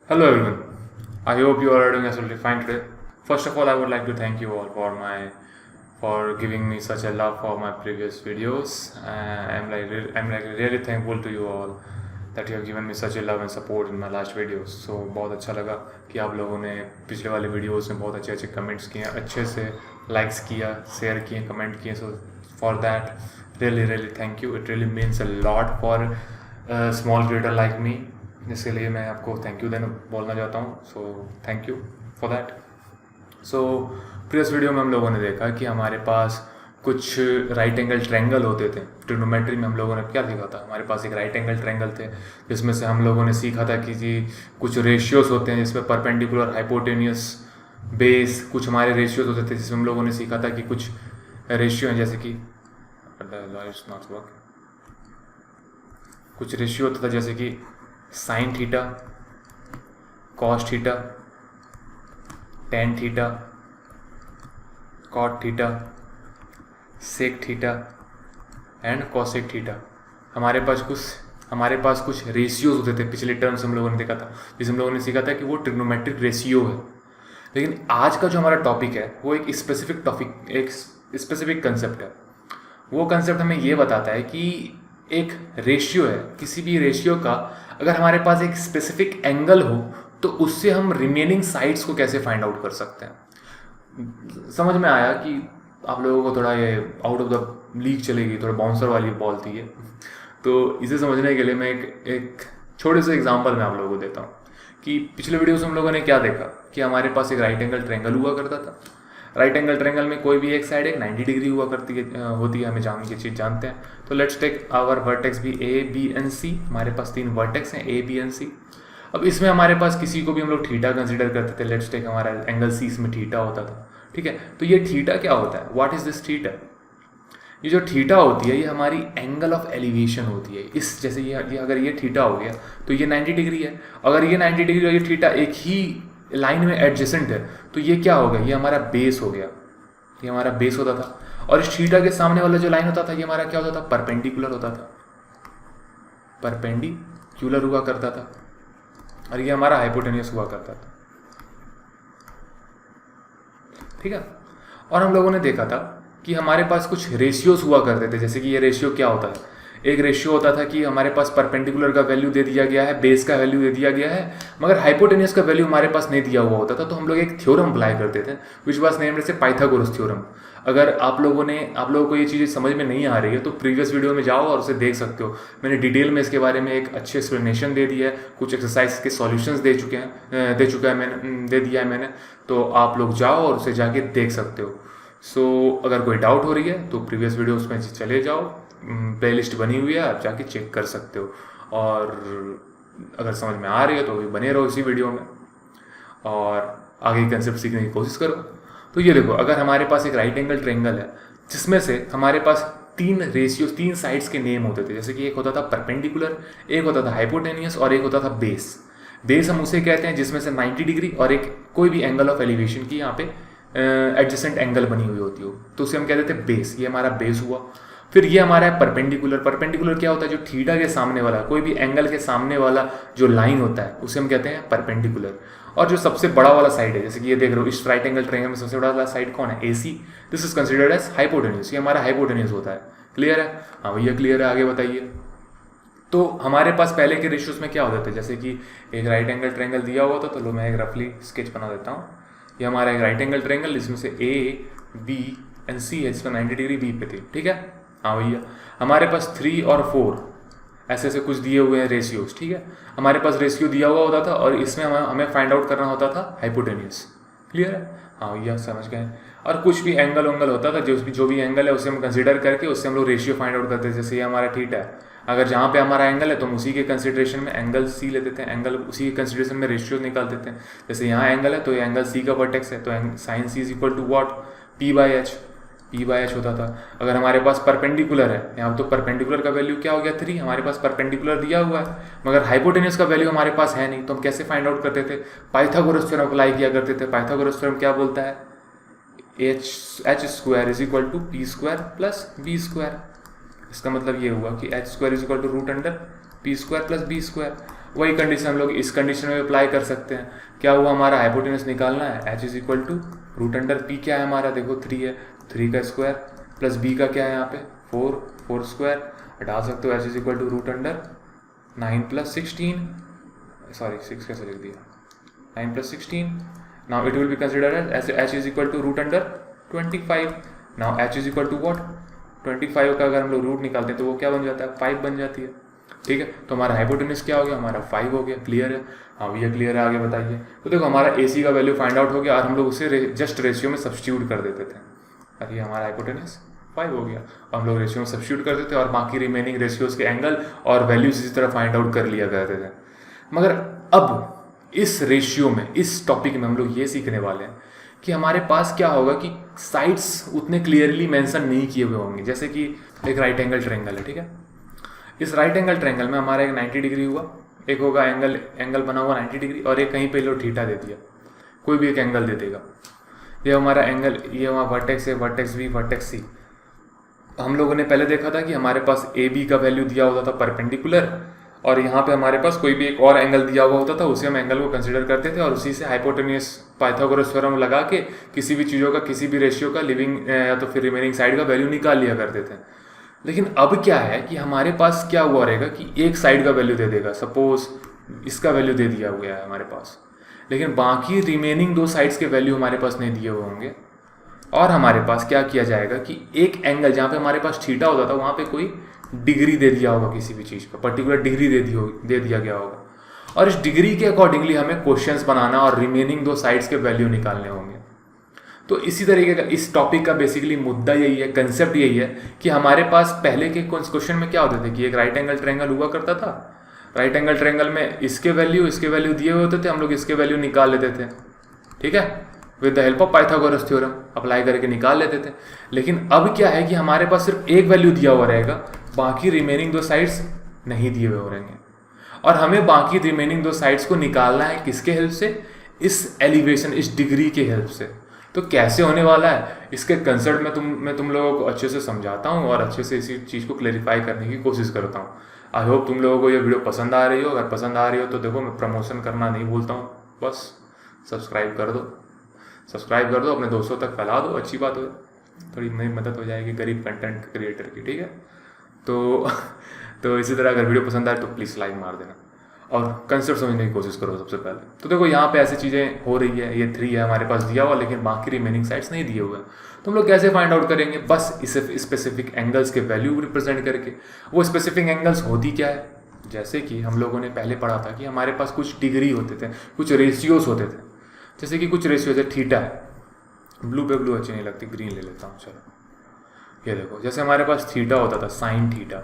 Hello everyone. I hope you all are doing absolutely fine today. First of all, I would like to thank you all for giving me such a love for my previous videos. I'm really thankful to you all that you have given me such a love and support in my last videos. So बहुत अच्छा लगा कि आप लोगों ने पिछले वाले videos में बहुत अच्छे अच्छे कमेंट्स किए, अच्छे से लाइक्स किया, शेयर किए, कमेंट किए. So for that, really thank you. It really means a lot for a small creator like me. इसके लिए मैं आपको थैंक यू बोलना चाहता हूँ. So thank you for that. So previous video में हम लोगों ने देखा कि हमारे पास कुछ राइट एंगल ट्रायंगल होते थे. ट्रिग्नोमेट्री में हम लोगों ने क्या सीखा था? हमारे पास एक राइट एंगल ट्रायंगल थे जिसमें से हम लोगों ने सीखा था कि जी कुछ रेशियोज होते हैं जिसमें परपेंडिकुलर, हाइपोटेनियस, बेस, कुछ हमारे रेशियोज होते थे जिसमें हम लोगों ने सीखा था कि कुछ रेशियो हैं जैसे कि कुछ रेशियो होता था जैसे कि sine theta, cos theta, tan theta, cot theta, sec theta and cosec theta. हमारे पास कुछ रेशियोज होते थे. पिछले टर्म्स हम लोगों ने देखा था जिसे हम लोगों ने सीखा था कि वो ट्रिग्नोमेट्रिक रेशियो है. लेकिन आज का जो हमारा टॉपिक है वो एक स्पेसिफिक कंसेप्ट है. वो कंसेप्ट हमें ये बताता है कि एक रेशियो है, किसी भी रेशियो का अगर हमारे पास एक स्पेसिफिक एंगल हो तो उससे हम रिमेनिंग साइड्स को कैसे फाइंड आउट कर सकते हैं. समझ में आया कि आप लोगों को थोड़ा ये आउट ऑफ द लीग चलेगी, थोड़ा बाउंसर वाली बॉल थी ये. तो इसे समझने के लिए मैं एक छोटे से एग्जांपल मैं आप लोगों को देता हूँ कि पिछले वीडियो से हम लोगों ने क्या देखा कि हमारे पास एक राइट एंगल ट्रायंगल हुआ करता था. राइट एंगल ट्रायंगल में कोई भी एक साइड एक 90 डिग्री हुआ करती है होती है. हमें ये चीज़ जानते हैं. तो लेट्स टेक आवर वर्टेक्स भी ए, बी एंड सी. हमारे पास 3 वर्टेक्स हैं ए, बी एंड सी. अब इसमें हमारे पास किसी को भी हम लोग थीटा कंसिडर करते थे. लेट्स टेक हमारा एंगल सी, इसमें थीटा होता था. ठीक है. तो ये थीटा क्या होता है? What is this theta? ये जो थीटा होती है ये हमारी एंगल ऑफ एलिवेशन होती है. इस जैसे ये अगर ये थीटा हो गया तो ये 90 डिग्री है. अगर ये 90 डिग्री और ये थीटा एक ही लाइन में एडजेसेंट है तो ये क्या हो गया? ये हमारा बेस हो गया. ये हमारा बेस होता था. और इस थीटा के सामने वाला जो लाइन होता था ये हमारा क्या होता था? परपेंडिकुलर होता था. परपेंडिकुलर हुआ करता था. और ये हमारा हाइपोटेनियस हुआ करता था. ठीक है. और हम लोगों ने देखा था कि हमारे पास कुछ रेशियोज हुआ करते थे. जैसे कि ये रेशियो क्या होता है? एक रेशियो होता था कि हमारे पास परपेंडिकुलर का वैल्यू दे दिया गया है, बेस का वैल्यू दे दिया गया है, मगर हाइपोटेनियस का वैल्यू हमारे पास नहीं दिया हुआ होता था. तो हम लोग एक थ्योरम अप्लाई करते थे which was named as Pythagoras theorem. अगर आप लोगों को ये चीज़ें समझ में नहीं आ रही है तो प्रीवियस वीडियो में जाओ और उसे देख सकते हो. मैंने डिटेल में इसके बारे में एक अच्छी एक्सप्लेनेशन दे दी है. कुछ एक्सरसाइज के सॉल्यूशंस दे दिया है मैंने. तो आप लोग जाओ और उसे जाके देख सकते हो. सो अगर कोई डाउट हो रही है तो प्रीवियस वीडियोस में चले जाओ. प्लेलिस्ट बनी हुई है, आप जाके चेक कर सकते हो. और अगर समझ में आ रही है तो भी बने रहो इसी वीडियो में और आगे कंसेप्ट सीखने की कोशिश करो. तो ये देखो, अगर हमारे पास एक राइट एंगल ट्रायंगल है जिसमें से हमारे पास 3 साइड्स के नेम होते थे. जैसे कि एक होता था परपेंडिकुलर, एक होता था हाइपोटेनियस और एक होता था बेस. बेस हम उसे कहते हैं जिसमें से 90 डिग्री और एक कोई भी एंगल ऑफ एलिवेशन की यहाँ पे एडजेसेंट एंगल बनी हुई होती हो तो उसे हम कहते थे बेस. ये हमारा बेस हुआ. फिर ये हमारा है परपेंडिकुलर. परपेंडिकुलर क्या होता है? जो थीटा के सामने वाला, कोई भी एंगल के सामने वाला जो लाइन होता है उसे हम कहते हैं परपेंडिकुलर. और जो सबसे बड़ा वाला साइड है, जैसे कि ये देख रहे हो, इस राइट एंगल ट्रायंगल में सबसे बड़ा वाला साइड कौन है? AC. This is considered as hypotenuse. ये हमारा हाइपोटेन्यूज होता है. क्लियर है? हाँ भैया क्लियर है. आगे बताइए. तो हमारे पास पहले के रेशियोज में क्या होते थे? जैसे कि एक राइट एंगल ट्रायंगल दिया हुआ था. तो लो मैं एक रफली स्केच बना देता हूँ. ये हमारा एक राइट एंगल ट्रायंगल जिसमें से A, B एंड C है, जिसमें 90 डिग्री B पे थी. ठीक है. हाँ भैया. हमारे पास 3 और 4 ऐसे कुछ दिए हुए हैं रेशियोज. ठीक है. हमारे पास रेशियो दिया हुआ होता था और इसमें हमें फाइंड आउट करना होता था हाइपोटेनियस. क्लियर है? हाँ भैया समझ गए. और कुछ भी एंगल होता था, जो भी एंगल है उसे हम कंसिडर करके उससे हम लोग रेशियो फाइंड आउट करते थे. जैसे ये हमारा थीटा है, अगर जहाँ पे हमारा एंगल है तो हम उसी के कंसिडरेशन में एंगल C लेते थे. एंगल उसी के कंसिडरेशन में रेशियो निकाल देते हैं. जैसे यहाँ एंगल है तो ये एंगल C का वर्टेक्स है, तो sine C is equal to what? P/H. P/H होता था. अगर हमारे पास परपेंडिकुलर है, यहाँ तो परपेंडिकुलर का वैल्यू क्या हो गया? 3. हमारे पास परपेंडिकुलर दिया हुआ है मगर हाइपोटेनियस का वैल्यू हमारे पास है नहीं. तो हम कैसे फाइंड आउट करते थे? पाइथागोरस थ्योरम अप्लाई किया करते थे. पाइथागोरस थ्योरम क्या बोलता है? h² is equal to P² plus B². इसका मतलब ये हुआ कि h² is equal to root under P² plus B². वही कंडीशन हम लोग इस कंडीशन में अप्लाई कर सकते हैं। क्या हुआ, हमारा हाइपोटेनस निकालना है, H is equal to root under P क्या है हमारा, देखो 3 है, 3 का स्क्वायर प्लस बी का क्या है यहाँ पे 4 स्क्वायर, हटा सकते हो, H is equal to root under 9 plus 16, sorry 6 कैसे लिख दिया, 9 plus 16, now it will be considered as H is equal to root under 25। Now H is equal to what 25 का अगर हम लोग रूट निकालते हैं तो वो क्या बन जाता है 5 बन जाती है। ठीक है, तो हमारा हाइपोटेनस क्या हो गया, हमारा 5 हो गया। क्लियर है, हाँ भैया क्लियर है, आगे बताइए। तो देखो हमारा AC का वैल्यू फाइंड आउट हो गया और हम लोग उसे जस्ट रेशियो में सब्स्टिट्यूट कर देते थे, अरे हमारा हाइपोटेनस 5 हो गया, और हम लोग रेशियो में सब्स्टिट्यूट कर देते और बाकी रिमेनिंग रेशियोज के एंगल और वैल्यूज इसी तरह फाइंड आउट कर लिया करते थे। मगर अब इस रेशियो में, इस टॉपिक में हम लोग ये सीखने वाले हैं कि हमारे पास क्या होगा कि साइड्स उतने क्लियरली मेंशन नहीं किए हुए होंगे। जैसे कि एक राइट एंगल ट्रायंगल है, ठीक है, इस राइट एंगल ट्रायंगल में हमारा एक 90 डिग्री हुआ, एक होगा एंगल बना हुआ 90 डिग्री, और एक कहीं पे लो थीटा दे दिया, कोई भी एक एंगल दे देगा। ये हमारा एंगल, ये हमारा वर्टेक्स है, वर्टेक्स बी, वर्टेक्स सी। हम लोगों ने पहले देखा था कि हमारे पास ए बी का वैल्यू दिया होता था परपेंडिकुलर, और यहाँ पे हमारे पास कोई भी एक और एंगल दिया हुआ होता था, उसे हम एंगल को कंसिडर करते थे और उसी से हाइपोटेन्यूस पाइथागोरस थ्योरम लगा के किसी भी चीज़ों का, किसी भी रेशियो का लिविंग या तो फिर रिमेनिंग साइड का वैल्यू निकाल लिया करते थे। लेकिन अब क्या है कि हमारे पास क्या हुआ रहेगा कि एक साइड का वैल्यू दे देगा, सपोज इसका वैल्यू दे दिया गया है हमारे पास, लेकिन बाकी रिमेनिंग 2 साइड्स के वैल्यू हमारे पास नहीं दिए हुए होंगे। और हमारे पास क्या किया जाएगा कि एक एंगल जहाँ पे हमारे पास थीटा होता था वहाँ पे कोई डिग्री दे दिया होगा, किसी भी चीज़ का पर्टिकुलर डिग्री दे दिया गया होगा, और इस डिग्री के अकॉर्डिंगली हमें क्वेश्चंस बनाना और रिमेनिंग 2 साइड्स के वैल्यू निकालने होंगे। तो इसी तरीके का इस टॉपिक का बेसिकली मुद्दा यही है, कंसेप्ट यही है कि हमारे पास पहले के क्वेश्चन में क्या होते थे कि एक राइट एंगल ट्रायंगल हुआ करता था, राइट एंगल ट्रायंगल में इसके वैल्यू दिए हुए होते थे, हम लोग इसके वैल्यू निकाल लेते थे, ठीक है, with the help of Pythagoras theorem apply करके निकाल लेते थे। लेकिन अब क्या है कि हमारे पास सिर्फ एक वैल्यू दिया हुआ रहेगा, बाकी रिमेनिंग 2 साइड्स नहीं दिए हुए रहेंगे, और हमें बाकी रिमेनिंग 2 साइड्स को निकालना है किसके हेल्प से, इस एलिवेशन, इस डिग्री के हेल्प से। तो कैसे होने वाला है इसके कंसेप्ट मैं तुम लोगों को अच्छे से समझाता हूँ और अच्छे से इसी चीज़ को क्लेरिफाई करने की कोशिश करता हूँ। आई होप तुम लोगों को ये वीडियो पसंद आ रही हो। अगर पसंद आ रही हो तो देखो मैं प्रमोशन करना नहीं भूलता हूँ, बस सब्सक्राइब कर दो, अपने दोस्तों तक फैला दो, अच्छी बात हो, थोड़ी मेरी मदद हो जाएगी गरीब कंटेंट क्रिएटर की, ठीक है। तो इसी तरह अगर वीडियो पसंद आए तो प्लीज़ लाइक मार देना और कंसेप्ट समझने की कोशिश करो सबसे पहले। तो देखो यहाँ पे ऐसी चीज़ें हो रही है, ये 3 है हमारे पास दिया हुआ, लेकिन बाकी रिमेनिंग साइड्स नहीं दिए हुए हैं। तो हम लोग कैसे फाइंड आउट करेंगे, बस इसे स्पेसिफिक एंगल्स के वैल्यू रिप्रेजेंट करके। वो स्पेसिफिक एंगल्स होती क्या है, जैसे कि हम लोगों ने पहले पढ़ा था कि हमारे पास कुछ डिग्री होते थे, कुछ रेशियोज होते थे। जैसे कि कुछ रेशियोज है, थीटा है, ब्लू पे ब्लू अच्छी नहीं लगती, ग्रीन ले लेता हूँ, चलो ये देखो, जैसे हमारे पास थीटा होता था, साइन थीटा,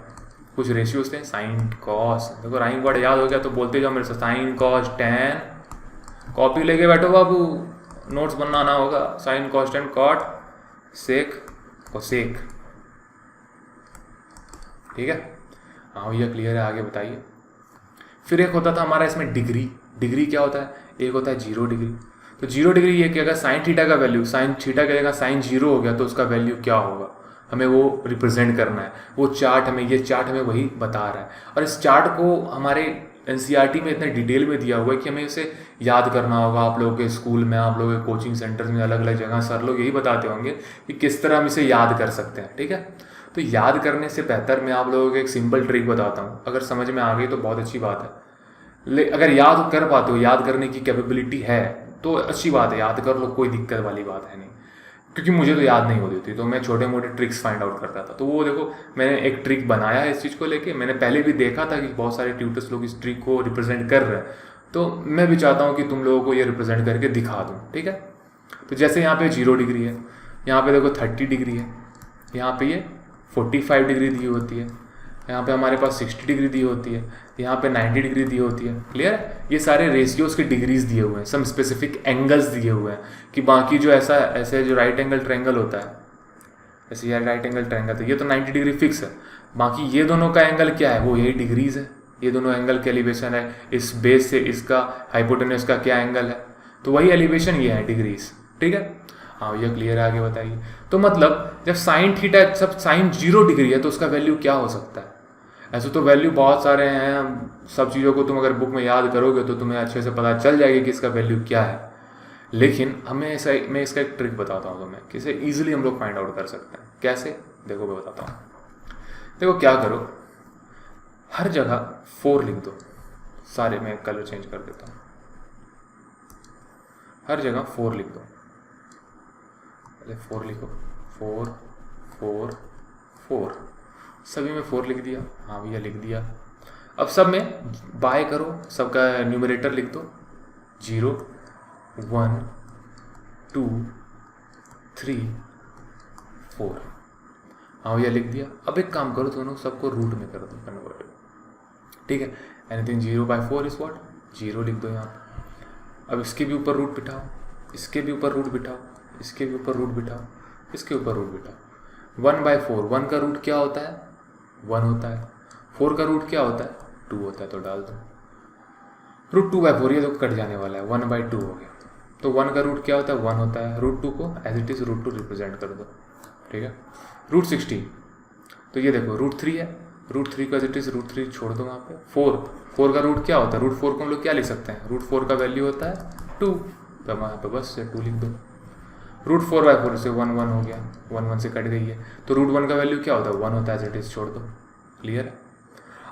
कुछ रेशियोज थे, साइन कॉस, देखो राइम वर्ड याद हो गया तो बोलते जाओ मेरे से, साइन कॉस टैन, कॉपी लेके बैठो बाबू, नोट्स बनाना होगा, sine cos tan cot sec cosec, ठीक है। हाँ भैया क्लियर है, आगे बताइए। फिर एक होता था हमारा इसमें डिग्री क्या होता है, एक होता है 0 डिग्री। तो 0 डिग्री ये कि अगर साइन थीटा का वैल्यू, साइन थीटा की जगह साइन 0 हो गया तो उसका वैल्यू क्या होगा, हमें वो रिप्रेजेंट करना है। वो चार्ट ये चार्ट हमें वही बता रहा है, और इस चार्ट को हमारे NCERT में इतने डिटेल में दिया हुआ है कि हमें इसे याद करना होगा। आप लोगों के स्कूल में, आप लोगों के कोचिंग सेंटर्स में, अलग अलग जगह सर लोग यही बताते होंगे कि किस तरह हम इसे याद कर सकते हैं, ठीक है। तो याद करने से बेहतर मैं आप लोगों को एक सिंपल ट्रिक बताता हूँ, अगर समझ में आ गई तो बहुत अच्छी बात है। अगर याद कर पाते हो, याद करने की कैपेबिलिटी है तो अच्छी बात है, याद कर लो, कोई दिक्कत वाली बात है नहीं। क्योंकि मुझे तो याद नहीं होती थी, तो मैं छोटे मोटे ट्रिक्स फाइंड आउट करता था। तो वो देखो मैंने एक ट्रिक बनाया है इस चीज़ को लेके, मैंने पहले भी देखा था कि बहुत सारे ट्यूटर्स लोग इस ट्रिक को रिप्रेजेंट कर रहे हैं, तो मैं भी चाहता हूँ कि तुम लोगों को ये रिप्रेजेंट करके दिखा दूँ, ठीक है। तो जैसे यहाँ पे 0 डिग्री है, यहाँ पे देखो 30 डिग्री है, यहाँ पे ये 45 डिग्री दी होती है, यहाँ पे हमारे पास 60 डिग्री दी होती है, यहाँ पे 90 डिग्री दी होती है। क्लियर है, ये सारे रेशियोज के डिग्रीज दिए हुए हैं, सम स्पेसिफिक एंगल्स दिए हुए हैं कि बाकी जो ऐसे जो राइट एंगल ट्रायंगल होता है, ऐसे यार राइट एंगल ट्रायंगल तो ये तो 90 डिग्री फिक्स है, बाकी ये दोनों का एंगल क्या है, वो यही डिग्रीज है। ये दोनों एंगल के एलिवेशन है, इस बेस से इसका हाइपोटेन्यूस का क्या एंगल है, तो वही एलिवेशन ये है, डिग्रीज, ठीक है। हाँ ये क्लियर है, आगे बताइए। तो मतलब जब साइन थीटा, सब साइन 0 डिग्री है तो उसका वैल्यू क्या हो सकता है। ऐसे तो वैल्यू बहुत सारे हैं, सब चीज़ों को तुम अगर बुक में याद करोगे तो तुम्हें अच्छे से पता चल जाएगी कि इसका वैल्यू क्या है। लेकिन मैं इसका एक ट्रिक बताता हूँ तुम्हें कि इसे ईजिली हम लोग फाइंड आउट कर सकते हैं। कैसे, देखो मैं बताता हूँ। देखो क्या करो, हर जगह 4 लिख दो। सारे में कलर चेंज कर देता हूँ, हर जगह 4 लिख दो। पहले 4 लिखो, 4 4 4, सभी में 4 लिख दिया। हाँ भैया लिख दिया। अब सब में बाय करो, सबका न्यूमरेटर लिख दो। 0 1 2 3 4, हाँ भैया लिख दिया। अब एक काम करो, दोनों सबको रूट में कर दो कन्वर्ट, ठीक है। एनीथिंग 0/4 इज व्हाट, 0 लिख दो यहाँ। अब इसके भी ऊपर रूट बिठाओ, इसके भी ऊपर रूट बिठाओ, इसके भी ऊपर रूट बिठाओ, इसके ऊपर रूट बिठाओ। 1/4, 1 का रूट क्या होता है, 1 होता है। 4 का रूट क्या होता है, 2 होता है, तो डाल दो। रूट 2/4 ये तो कट जाने वाला है, 1/2 हो गया। तो 1 का रूट क्या होता है, 1 होता है। रूट 2 को as it is root 2 represent कर दो, ठीक है। रूट 16, तो ये देखो रूट 3 है, रूट 3 का एज इट इज़ रूट 3 छोड़ दो वहाँ पे। 4 का रूट क्या होता है, रूट 4 को हम लोग क्या लिख सकते हैं, रूट 4 का वैल्यू होता है 2, तो वहाँ पे बस 2 लिख दो। रूट 4/4 से 1 1 हो गया, 1 1 से कट गई है, तो रूट 1 का वैल्यू क्या होता है, 1 होता है, एज इट इज़ छोड़ दो। क्लियर है।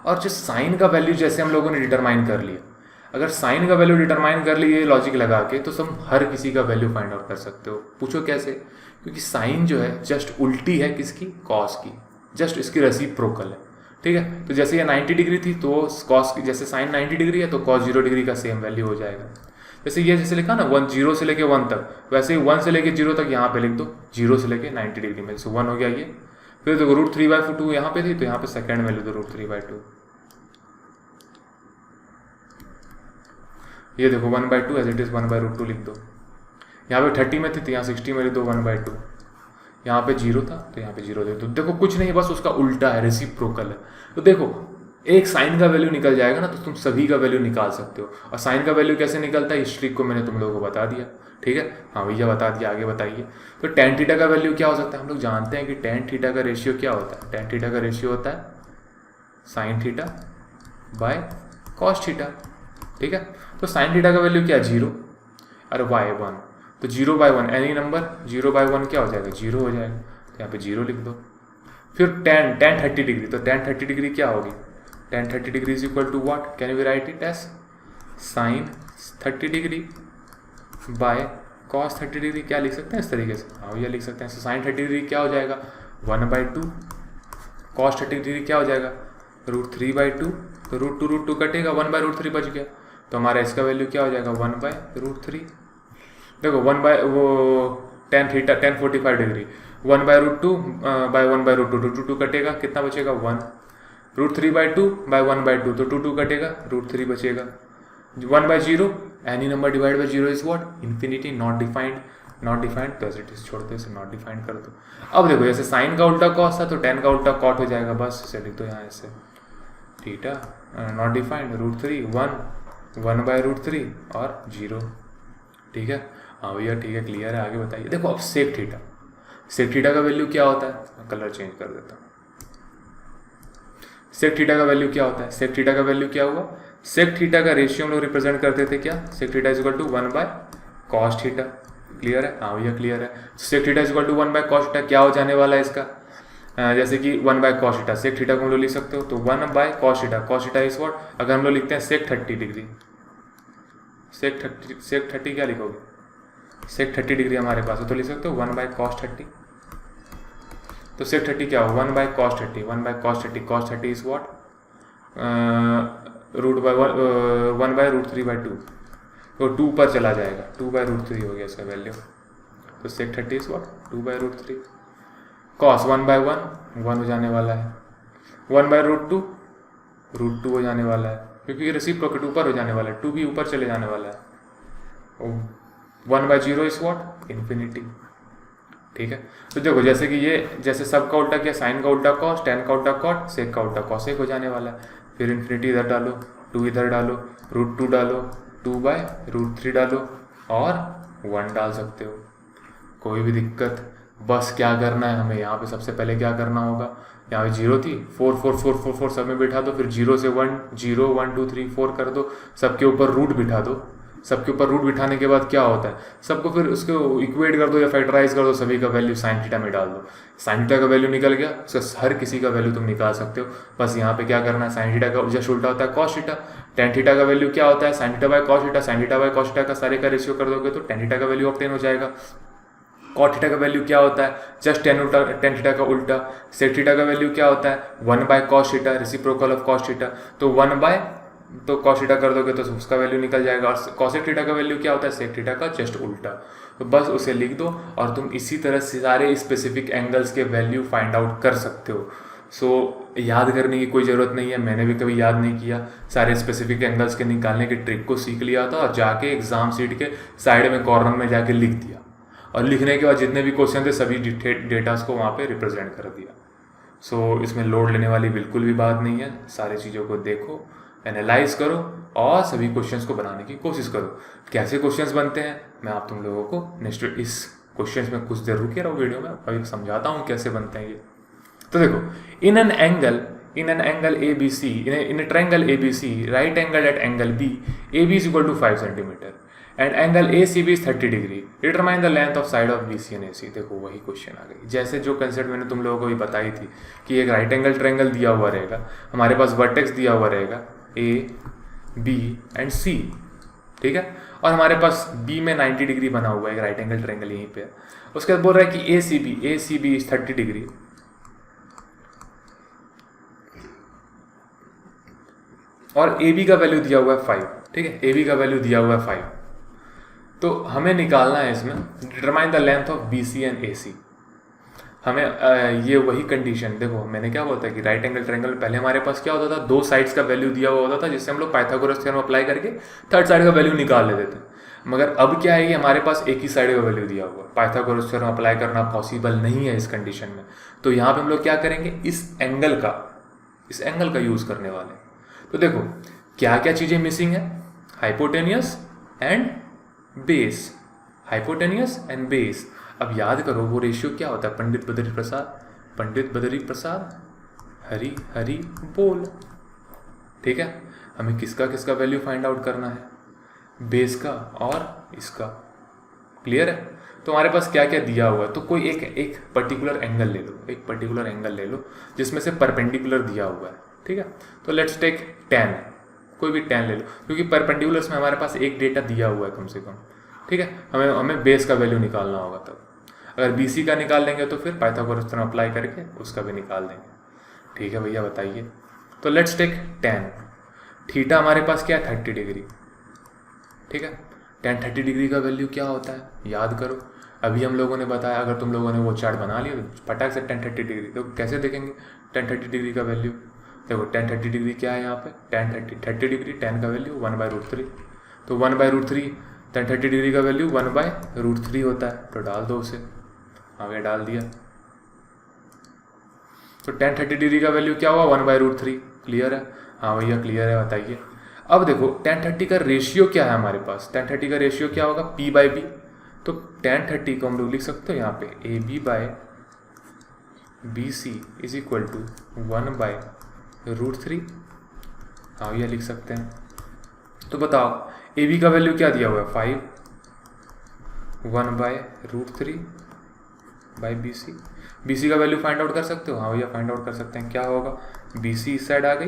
और जो साइन का वैल्यू जैसे हम लोगों ने डिटरमाइन कर लिया, अगर साइन का वैल्यू डिटरमाइन कर लिए लॉजिक लगा के, तो तुम हर किसी का वैल्यू फाइंड आउट कर सकते हो। पूछो कैसे, क्योंकि साइन जो है जस्ट उल्टी है किसकी, कॉस की, जस्ट इसकी रेसिप्रोकल है, ठीक है। तो जैसे ये 90 डिग्री थी तो कॉस की, जैसे साइन 90 डिग्री है तो कॉस 0 डिग्री का सेम वैल्यू हो जाएगा। जैसे ये जैसे लिखा ना 0 से लेके 1 तक, वैसे ही 1 से लेके 0 तक यहाँ पे लिख दो, 0 से लेके 90 डिग्री में, जैसे 1 हो गया ये। फिर देखो रूट 3/2 यहाँ पे थी, तो यहाँ पे सेकेंड में लिख दो रूट 3/2। ये देखो 1/2 एज इट इज़ 1/√2 लिख दो। यहाँ पे 30 में थी तो यहाँ 60 में लिख दो 1/2। यहाँ पे 0 था तो यहाँ पे 0 लिख दो। देखो कुछ नहीं, बस उसका उल्टा है, रेसिप्रोकल है। तो देखो एक साइन का वैल्यू निकल जाएगा ना, तो तुम सभी का वैल्यू निकाल सकते हो। और साइन का वैल्यू कैसे निकलता है, इस ट्रिक को मैंने तुम लोगों को बता दिया, ठीक है। हाँ भैया बता दिया, आगे बताइए। तो tan थीटा का वैल्यू क्या हो सकता है, हम लोग जानते हैं कि tan थीटा का रेशियो क्या होता है। tan थीटा का रेशियो होता है sin theta by cos theta, ठीक है। तो sin थीटा का वैल्यू क्या है, 0 और y 1, तो 0/1 एनी नंबर 0/1 क्या हो जाएगा, 0 हो जाएगा, तो यहाँ पे 0 लिख दो। फिर tan 30 डिग्री, तो tan 30 डिग्री क्या होगी, tan 30 degree is equal to what, can we write it as sin 30 degree by cos 30 degree, क्या लिख सकते हैं इस तरीके से, हाँ भैया लिख सकते हैं। sin 30 डिग्री क्या हो जाएगा 1/2, cos 30 डिग्री क्या हो जाएगा रूट 3/2, तो रूट 2 कटेगा, 1/√3 बच गया, तो हमारा इसका वैल्यू क्या हो जाएगा 1/√3। देखो tan 45 डिग्री 1/√2 बाय 1/√2, रूट 2 कटेगा, कितना बचेगा 1, रूट 3/2 बाय 1/2, तो 2 कटेगा, रूट 3 बचेगा। 1/0 any number divide by 0 is what, infinity, not defined, तो एज इट इज छोड़ दो, इसे नॉट डिफाइंड कर दो। अब देखो जैसे साइन का उल्टा कॉस था तो tan का उल्टा कॉट हो जाएगा, बस इसे लिख दो यहाँ ऐसे, थीटा नॉट डिफाइंड रूट 3 1/√3 और 0, ठीक है। हाँ भैया ठीक है, क्लियर है, आगे बताइए। देखो अब सेक थीटा का वैल्यू क्या होता है, कलर चेंज कर देता हूँ। सेक थीटा का वैल्यू क्या होता है, सेक थीटा का वैल्यू क्या हुआ, सेक थीटा का रेशियो हम लोग रिप्रेजेंट करते थे क्या, sec theta is equal to 1/cos theta. Clear है, हाँ भैया क्लियर है। Sec theta is equal to 1/cos theta क्या हो जाने वाला है इसका, जैसे कि 1/cos थीटा, सेक थीटा को हम लोग लिख सकते हो, तो 1/cos theta, cos theta is what, अगर हम लोग लिखते हैं सेक 30 डिग्री, सेक 30 क्या लिखोगे, सेक 30 डिग्री हमारे पास है तो लिख सकते हो 1/cos 30, तो सेक 30 क्या हो 1/cos 30, 1/cos 30, cos 30 is what √1 1/√3/2, तो 2 पर चला जाएगा, 2/√3 हो गया इसका वैल्यू, तो सेक 30 इज व्हाट 2/√3, cos 1/1 1 हो जाने वाला है, 1/√2 √2 हो जाने वाला है, क्योंकि ये रेसिप्रोकल ऊपर हो जाने वाला है, 2 भी ऊपर चले जाने वाला है, 1/0 इज व्हाट इन्फिनिटी, ठीक है। तो देखो जैसे कि ये जैसे सब का उल्टा किया, साइन का उल्टा कॉस, tan का उल्टा कॉट, सेक का उल्टा कॉसेक हो जाने वाला है। फिर इन्फिनिटी इधर डालो, 2 इधर डालो, √2 डालो, 2/√3 डालो और 1 डाल सकते हो, कोई भी दिक्कत बस क्या करना है हमें, यहाँ पे सबसे पहले क्या करना होगा, यहाँ पे 0 थी, 4 4 4 4 4 सब में बिठा दो, फिर 0 से 1 0 1 2 3 4 कर दो, सबके ऊपर रूट बिठा दो। सबके ऊपर रूट बिठाने के बाद क्या होता है, सबको फिर उसको इक्वेट कर दो या फैक्टराइज कर दो, सभी का वैल्यू साइन थीटा में डाल दो। साइन थीटा का वैल्यू निकल गया, उसका हर किसी का वैल्यू तुम निकाल सकते हो। बस यहाँ पे क्या करना है, साइन थीटा का जस्ट उल्टा होता है कॉस थीटा। टेन थीटा का वैल्यू क्या होता है, sine theta by cos theta. Sine theta by cos theta का सारे का रेशियो कर दोगे तो टेन थीटा का वैल्यू ऑब्टेन हो जाएगा। कॉट थीटा का वैल्यू क्या होता है, जस्ट टेन थीटा का उल्टा। सेक थीटा का वैल्यू क्या होता है, 1 by cos theta, reciprocal of cos theta. तो 1 बाय तो कॉस थीटा कर दोगे तो उसका वैल्यू निकल जाएगा। और कॉसेक थीटा का वैल्यू क्या होता है, सेक थीटा का जस्ट उल्टा। तो बस उसे लिख दो और तुम इसी तरह से सारे स्पेसिफिक एंगल्स के वैल्यू फाइंड आउट कर सकते हो। याद करने की कोई ज़रूरत नहीं है, मैंने भी कभी याद नहीं किया, सारे स्पेसिफिक एंगल्स के निकालने की ट्रिक को सीख लिया था और जाके एग्जाम शीट के साइड में कॉर्नर में जाके लिख दिया। और लिखने के बाद जितने भी क्वेश्चन थे सभी डेटास को वहाँ पे रिप्रेजेंट कर दिया। इसमें लोड लेने वाली बिल्कुल भी बात नहीं है। सारी चीज़ों को देखो, एनालाइज करो और सभी क्वेश्चंस को बनाने की कोशिश करो। कैसे क्वेश्चंस बनते हैं मैं आप तुम लोगों को नेक्स्ट इस क्वेश्चंस में कुछ देर रुके रहो वीडियो में, अभी समझाता हूँ कैसे बनते हैं ये। तो देखो, in an angle A B C, in a triangle A B C, right angle at angle B, A B is equal to 5 centimetre and angle A C B is 30 degree, determine the length of side of B C and A C. देखो वही question आ गई, जैसे जो concept मैंने तुम लोगों को भी बताई थी कि एक राइट एंगल ट्रायंगल दिया हुआ रहेगा, हमारे पास वर्टेक्स दिया हुआ रहेगा ए बी एंड सी, ठीक है, और हमारे पास बी में 90 डिग्री बना हुआ है, एक राइट एंगल ट्रायंगल यहीं पे है। उसके बाद बोल रहा है कि ए सी बी इज 30 डिग्री और ए बी का वैल्यू दिया हुआ है 5, ठीक है, ए बी का वैल्यू दिया हुआ है 5। तो हमें निकालना है इसमें determine the length of B C and A C. हमें ये वही कंडीशन, देखो मैंने क्या बोलता है कि राइट एंगल ट्रायंगल पहले हमारे पास क्या होता था, दो साइड्स का वैल्यू दिया हुआ होता था, जिससे हम लोग पाइथागोरस थ्योरम अप्लाई करके थर्ड साइड का वैल्यू निकाल लेते थे। मगर अब क्या है कि हमारे पास एक ही साइड का वैल्यू दिया हुआ है, पाइथागोरस थ्योरम अप्लाई करना पॉसिबल नहीं है इस कंडीशन में। तो यहाँ पे हम लोग क्या करेंगे, इस एंगल का यूज करने वाले हैं। तो देखो क्या क्या चीजें मिसिंग है, hypotenuse and base, hypotenuse and base. अब याद करो वो रेशियो क्या होता है, पंडित बद्री प्रसाद हरी हरी बोल, ठीक है। हमें किसका किसका वैल्यू फाइंड आउट करना है, बेस का और इसका, क्लियर है। तो हमारे पास क्या क्या दिया हुआ है, तो कोई एक पर्टिकुलर एंगल ले लो, जिसमें से परपेंडिकुलर दिया हुआ है, ठीक है। तो लेट्स टेक 10, कोई भी 10 ले लो, क्योंकि परपेंडिकुलर्स में हमारे पास एक डेटा दिया हुआ है कम से कम, ठीक है। हमें बेस का वैल्यू निकालना होगा। तब अगर BC का निकाल लेंगे तो फिर पाइथागोरस थ्योरम अप्लाई करके उसका भी निकाल देंगे, ठीक है भैया, बताइए। तो लेट्स टेक 10, थीटा हमारे पास क्या है 30 डिग्री, ठीक है। 30 डिग्री का वैल्यू क्या होता है, याद करो, अभी हम लोगों ने बताया। अगर तुम लोगों ने वो चार्ट बना लिया तो फटाक से 30 डिग्री, तो कैसे देखेंगे 30 डिग्री का वैल्यू। देखो 30 डिग्री क्या है यहाँ पे, 30 डिग्री 10 का वैल्यू 1/√3, तो 1/√3 30 डिग्री का वैल्यू 1/√3 होता है। तो डाल दो उसे, आगे डाल दिया। तो 30 डिग्री का वैल्यू क्या हुआ 1/√3, क्लियर है। हाँ भैया क्लियर है, बताइए। अब देखो 1030 का रेशियो क्या है हमारे पास, 1030 का रेशियो क्या होगा P/B। तो 1030 को हम लोग लिख सकते हो यहाँ पे AB/BC इज इक्वल टू 1/√3। हाँ भैया लिख सकते हैं। तो बताओ AB का वैल्यू क्या दिया हुआ है 5, 1/√3/BC। BC का वैल्यू फाइंड आउट कर सकते हो, हाँ भैया फाइंड आउट कर सकते हैं। क्या होगा, BC इस साइड आ गई,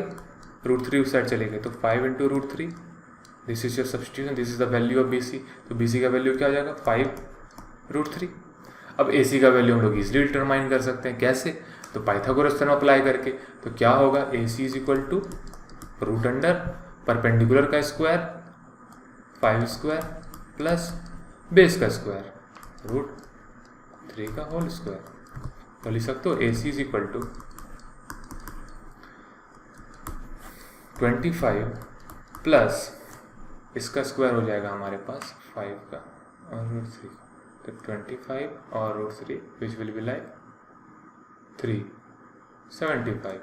√3 उस साइड चले गए, तो 5 × √3, this is your substitution, this is the value of BC। तो BC का वैल्यू क्या हो जाएगा 5√3। अब AC का वैल्यू हम लोग इजिली डिटरमाइन कर सकते हैं, कैसे, तो पाइथागोरस थ्योरम अप्लाई करके। तो क्या होगा AC is equal to √root under perpendicular का स्क्वायर 5 स्क्वायर प्लस बेस का स्क्वायर √3 का होल स्क्वायर। तो लिख सकते हो AC is equal to 25 plus इसका स्क्वायर हो जाएगा हमारे पास 5 का और √3, तो 25 और √3 which will be like 375।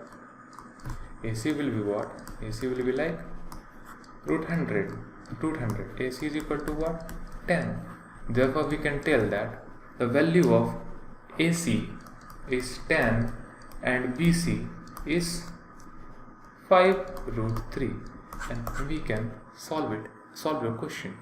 AC will be what, AC will be like √100, AC is equal to what, 10. Therefore we can tell that the value of AC is 10 and BC is 5√3 and we can solve your question.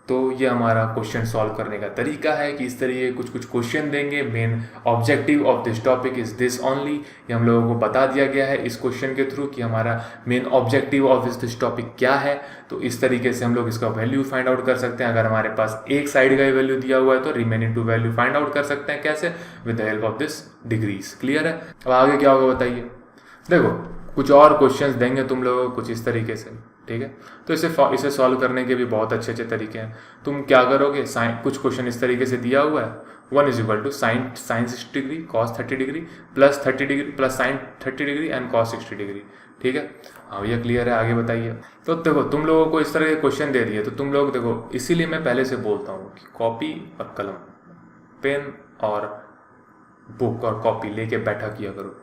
तो ये हमारा question solve करने का तरीका है कि इस तरीके कुछ क्वेश्चन देंगे. Main objective of this topic is this only. ये हम लोगों को बता दिया गया है इस क्वेश्चन के थ्रू कि हमारा main objective of this topic क्या है. तो इस तरीके से हम लोग इसका वैल्यू फाइंड आउट कर सकते हैं. अगर हमारे पास एक साइड का वैल्यू दिया हुआ है तो remaining to value find out कर सकते हैं. कैसे? With the help of this degrees. Clear है? अब आगे क्या होगा बताइए. देखो कुछ और क्वेश्चंस देंगे तुम लोगों को कुछ इस तरीके से. ठीक है, तो इसे सॉल्व करने के भी बहुत अच्छे अच्छे तरीके हैं. तुम क्या करोगे, कुछ क्वेश्चन इस तरीके से दिया हुआ है. 1 is equal to sine 60 degree cos 30 degree plus 30 degree plus sine 30 degree and cos 60 degree. ठीक है, हाँ भैया क्लियर है. आगे बताइए. तो देखो तुम लोगों को इस तरह के क्वेश्चन दे दिए तो तुम लोग देखो, इसीलिए मैं पहले से बोलता हूँ कि कॉपी और कलम, पेन और बुक और कॉपी लेके बैठा किया करो.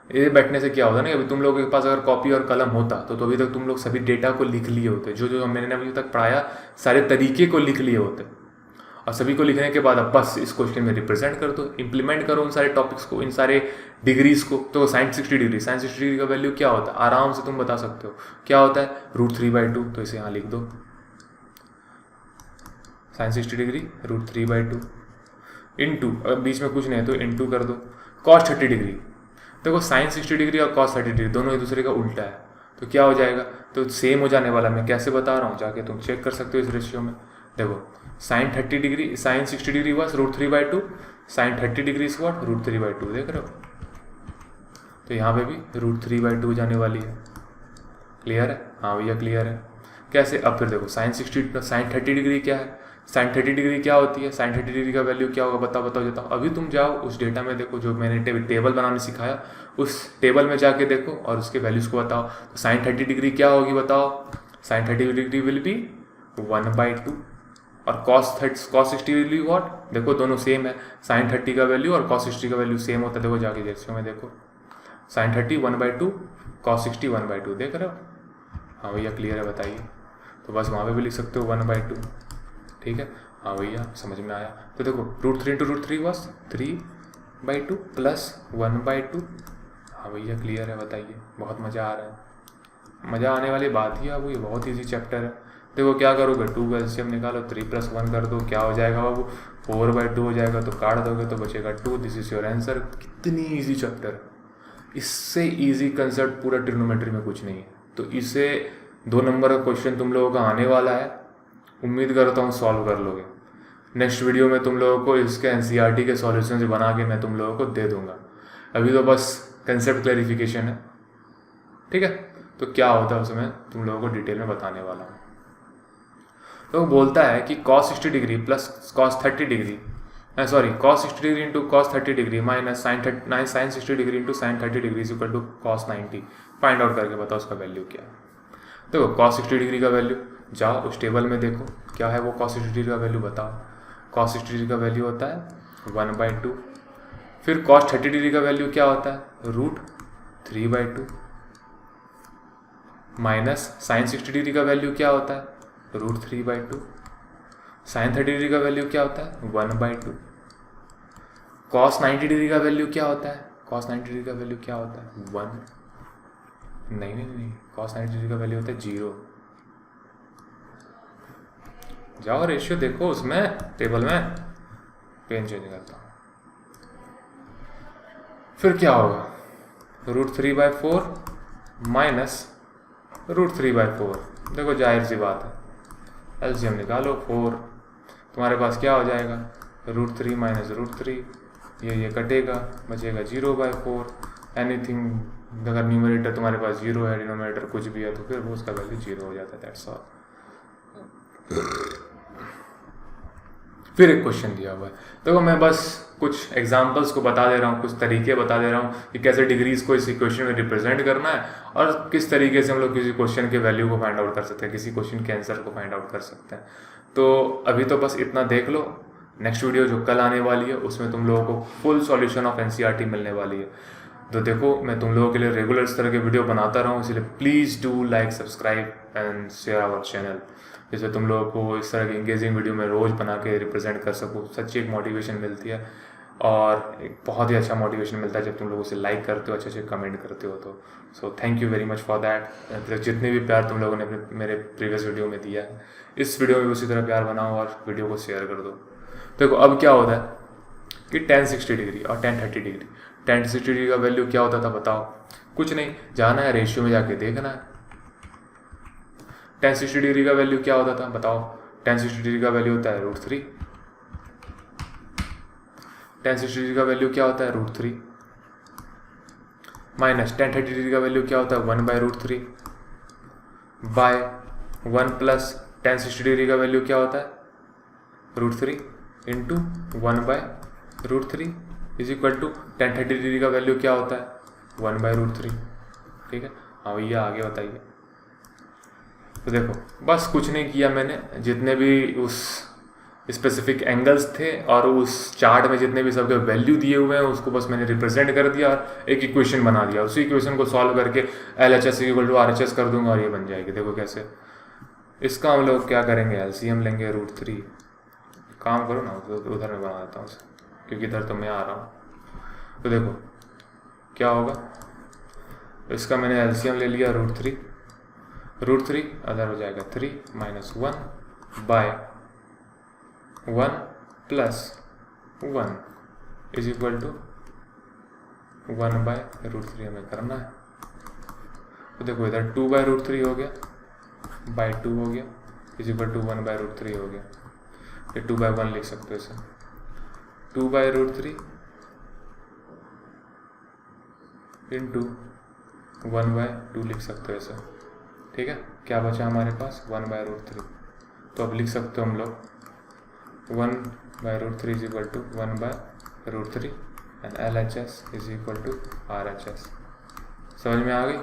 ये बैठने से क्या होता है ना, अभी तुम लोगों के पास अगर कॉपी और कलम होता तो अभी तक तुम लोग सभी डेटा को लिख लिए होते. जो मैंने अभी तक पढ़ाया सारे तरीके को लिख लिए होते. और सभी को लिखने के बाद अब बस इस क्वेश्चन में रिप्रेजेंट कर दो, इंप्लीमेंट करो उन सारे टॉपिक्स को, इन सारे डिग्रीज को. तो साइन 60 डिग्री का वैल्यू क्या होता है आराम से तुम बता सकते हो. क्या होता है? √3/2. तो इसे यहाँ लिख दो, साइन 60 डिग्री √3/2 इंटू, बीच में कुछ नहीं है तो इंटू कर दो, कॉस 30 डिग्री. देखो साइन 60 डिग्री और कॉस 30 डिग्री दोनों एक दूसरे का उल्टा है. तो क्या हो जाएगा? तो सेम हो जाने वाला. मैं कैसे बता रहा हूँ, जाके तुम चेक कर सकते हो इस रेशियो में. देखो sine 60 degree was √3/2, sine 30 degree is what √3/2. देख रहे हो? तो यहाँ पे भी √3/2 जाने वाली है. क्लियर है? हाँ भैया क्लियर है. कैसे? अब फिर देखो साइन 30 डिग्री क्या है, साइन 30 डिग्री क्या होती है, साइन 30 डिग्री का वैल्यू क्या होगा बताओ जाता हूँ. अभी तुम जाओ उस डेटा में देखो जो मैंने टेबल बनाने सिखाया, उस टेबल में जाके देखो और उसके वैल्यूज को बताओ. तो साइन 30 डिग्री क्या होगी बताओ. साइन 30 डिग्री विल बी 1/2 और कॉस 60 डिग्री व्हाट. देखो दोनों सेम है, साइन 30 का वैल्यू और कॉस 60 का वैल्यू सेम होता है. देखो जाके रेशियो में देखो, साइन 30 1/2, कॉस 60 1/2. देख रहे हो? हाँ भैया क्लियर है. बताइए. तो बस वहाँ पे भी लिख सकते हो 1/2. ठीक है, हाँ भैया समझ में आया. तो देखो √3 × √3 वॉज 3/2 प्लस 1/2. हाँ भैया क्लियर है. बताइए. बहुत मज़ा आ रहा है. मज़ा आने वाली बात ही है बाबू, ये बहुत ईजी चैप्टर है. देखो क्या करोगे, 2 एलसीएम निकालो, 3 + 1 कर दो, क्या हो जाएगा बाबू 4/2 हो जाएगा. तो काट दोगे तो बचेगा 2. This is your answer. कितनी ईजी चैप्टर. इससे ईजी कंसेप्ट पूरा ट्रिग्नोमेट्री में कुछ नहीं है. तो इससे 2 नंबर का क्वेश्चन तुम लोगों का आने वाला है. उम्मीद करता हूँ सॉल्व कर लोगे. नेक्स्ट वीडियो में तुम लोगों को इसके एनसीईआरटी के सॉल्यूशंस बना के मैं तुम लोगों को दे दूंगा. अभी तो बस कंसेप्ट क्लैरिफिकेशन है. ठीक है, तो क्या होता है उसमें तुम लोगों को डिटेल में बताने वाला हूँ. तो बोलता है कि cos 60 degree plus cos 30 degree cos 60 degree into cos 30 degree minus sine 60 degree into sine 30 degree is equal to cos 90. Find out करके बताओ उसका वैल्यू क्या है. देखो cos 60 डिग्री का वैल्यू, जाओ उस टेबल में देखो क्या है वो cos 60 डिग्री का वैल्यू बताओ. cos 60 डिग्री का वैल्यू होता है 1/2. फिर cos 30 डिग्री का वैल्यू क्या होता है √3/2 माइनस साइन 60 डिग्री का वैल्यू क्या होता है √3/2. साइन 30 डिग्री का वैल्यू क्या होता है 1/2. cos 90 डिग्री का वैल्यू क्या होता है, cos 90 डिग्री का वैल्यू क्या होता है 1. नहीं, cos 90 डिग्री का वैल्यू होता है 0. जाओ रेशियो देखो उसमें टेबल में. पेन चेंज करता हूँ. फिर क्या होगा √3/4 माइनस √3/4. देखो जाहिर सी बात है, एलसीएम निकालो 4. तुम्हारे पास क्या हो जाएगा √3 माइनस √3. ये कटेगा, बचेगा 0/4. एनीथिंग अगर न्यूमरेटर तुम्हारे पास 0 है, डिनोमिनेटर कुछ भी है, तो फिर वो उसका वैल्यू 0 हो जाता है. That's all. फिर एक क्वेश्चन दिया हुआ है. देखो मैं बस कुछ एग्जांपल्स को बता दे रहा हूँ, कुछ तरीके बता दे रहा हूँ कि कैसे डिग्रीज को इस इक्वेशन में रिप्रेजेंट करना है और किस तरीके से हम लोग किसी क्वेश्चन के वैल्यू को फाइंड आउट कर सकते हैं, किसी क्वेश्चन के आंसर को फाइंड आउट कर सकते हैं. तो अभी तो बस इतना देख लो. नेक्स्ट वीडियो जो कल आने वाली है उसमें तुम लोगों को फुल सॉल्यूशन ऑफ एनसीईआरटी मिलने वाली है. तो देखो मैं तुम लोगों के लिए रेगुलर इस तरह के वीडियो बनाता रहूँ, इसलिए please do like, subscribe and share our channel, जिससे तुम लोगों को इस तरह की इंगेजिंग वीडियो में रोज़ बना के रिप्रेजेंट कर सकूँ. सच्ची एक मोटिवेशन मिलती है और एक बहुत ही अच्छा मोटिवेशन मिलता है जब तुम लोग उसे लाइक करते हो, अच्छे अच्छे कमेंट करते हो। तो so thank you very much for that. जितने भी प्यार तुम लोगों ने मेरे प्रीवियस वीडियो में दिया है, इस वीडियो में भी उसी तरह प्यार बनाओ और वीडियो को शेयर कर दो। देखो अब क्या होता है कि tan 60 डिग्री और tan 30 डिग्री, tan 60 डिग्री का वैल्यू क्या होता था बताओ? कुछ नहीं, जाना है रेशियो में जाके देखना है। tan 60 डिग्री का वैल्यू क्या होता था बताओ? tan 60 डिग्री का वैल्यू होता है √3। tan 60 डिग्री का वैल्यू क्या होता है √3 माइनस tan 30 डिग्री का वैल्यू क्या होता है 1/√3 बाय 1 प्लस tan 60 डिग्री का वैल्यू क्या होता है √3 into 1/√3 is equal to tan 30 degree का वैल्यू क्या होता है 1/√3। ठीक है, हाँ भैया आगे बताइए। तो देखो बस कुछ नहीं किया मैंने, जितने भी उस स्पेसिफिक एंगल्स थे और उस चार्ट में जितने भी सबके वैल्यू दिए हुए हैं उसको बस मैंने रिप्रेजेंट कर दिया और एक इक्वेशन बना दिया। उसी इक्वेशन को सॉल्व करके LHS इक्वल टू RHS कर दूंगा और ये बन जाएगी। देखो कैसे। इसका हम लोग क्या करेंगे, LCM लेंगे √3। काम करो ना, उधर मैं बना देता हूँ उसे, क्योंकि इधर तो मैं आ रहा हूँ। तो देखो क्या होगा, इसका मैंने LCM ले लिया √3 अदर हो जाएगा 3 minus 1 by 1 plus 1 is equal to 1/√3 हमें करना है। तो देखो इधर 2/√3 हो गया, बाय 2 हो गया, इज इक्वल टू 1/√3 हो गया। ये 2/1 लिख सकते हो इसे, 2/√3 इंटू 1/2 लिख सकते हो इसे। ठीक है, क्या बचा हमारे पास 1/√3। तो अब लिख सकते हो हम लोग 1/√3 is equal to 1/√3 and LHS is equal to RHS। समझ में आ गई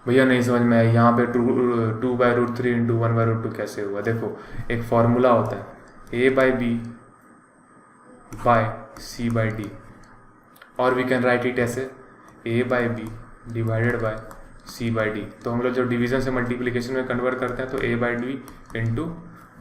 भैया? नहीं समझ में आई? यहाँ पे 2/√3 इंटू 1/√2 कैसे हुआ? देखो एक फॉर्मूला होता है A/B बाय C/D और वी कैन राइट इट ऐसे A/B डिवाइडेड बाय C/D। तो हम लोग जब डिवीजन से मल्टीप्लिकेशन में कन्वर्ट करते हैं तो A/D इंटू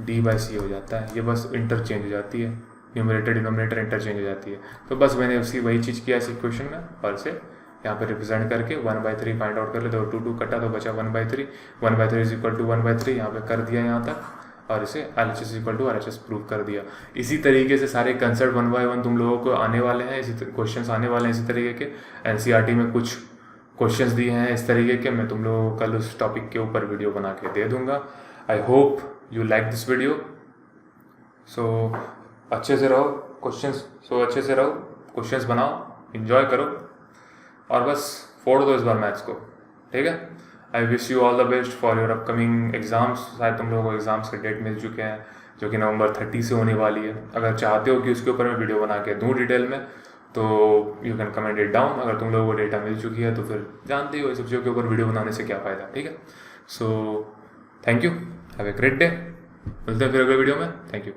D/C हो जाता है। ये बस इंटरचेंज हो जाती है, न्यूमरेटर डिनोमिनेटर इंटरचेंज हो जाती है। तो बस मैंने उसी वही चीज़ किया इस इक्वेशन में और इसे यहाँ पे रिप्रेजेंट करके 1/3 फाइंड आउट कर ले। तो 2 कटा तो बचा 1/3, 1/3 इज इक्वल टू 1/3 यहाँ पे कर दिया यहाँ तक और इसे LHS equal to RHS prove कर दिया। इसी तरीके से सारे कंसेप्ट 1 by 1 तुम लोगों को आने वाले हैं, इसी क्वेश्चंस आने वाले हैं इसी तरीके के। NCERT में कुछ क्वेश्चंस दिए हैं इस तरीके के, मैं तुम लोगों को कल उस टॉपिक के ऊपर वीडियो बना के दे दूंगा। I hope you like this video. So अच्छे से रहो, क्वेश्चंस बनाओ, इंजॉय करो और बस फोड़ दो इस बार मैथ्स को। ठीक है, I wish you all the best for your upcoming exams. शायद तुम लोगों को एग्जाम्स के डेट मिल चुके हैं जो कि नवंबर 30 से होने वाली है। अगर चाहते हो कि उसके ऊपर मैं वीडियो बना के दूँ डिटेल में तो you can comment it down. अगर तुम लोगों को डेटा मिल चुकी है तो फिर जानते ही हो इस चीज़ों के ऊपर वीडियो बनाने से क्या फ़ायदा। ठीक है, so thank you, have a great day. मिलते हैं फिर अगले वीडियो में। Thank you.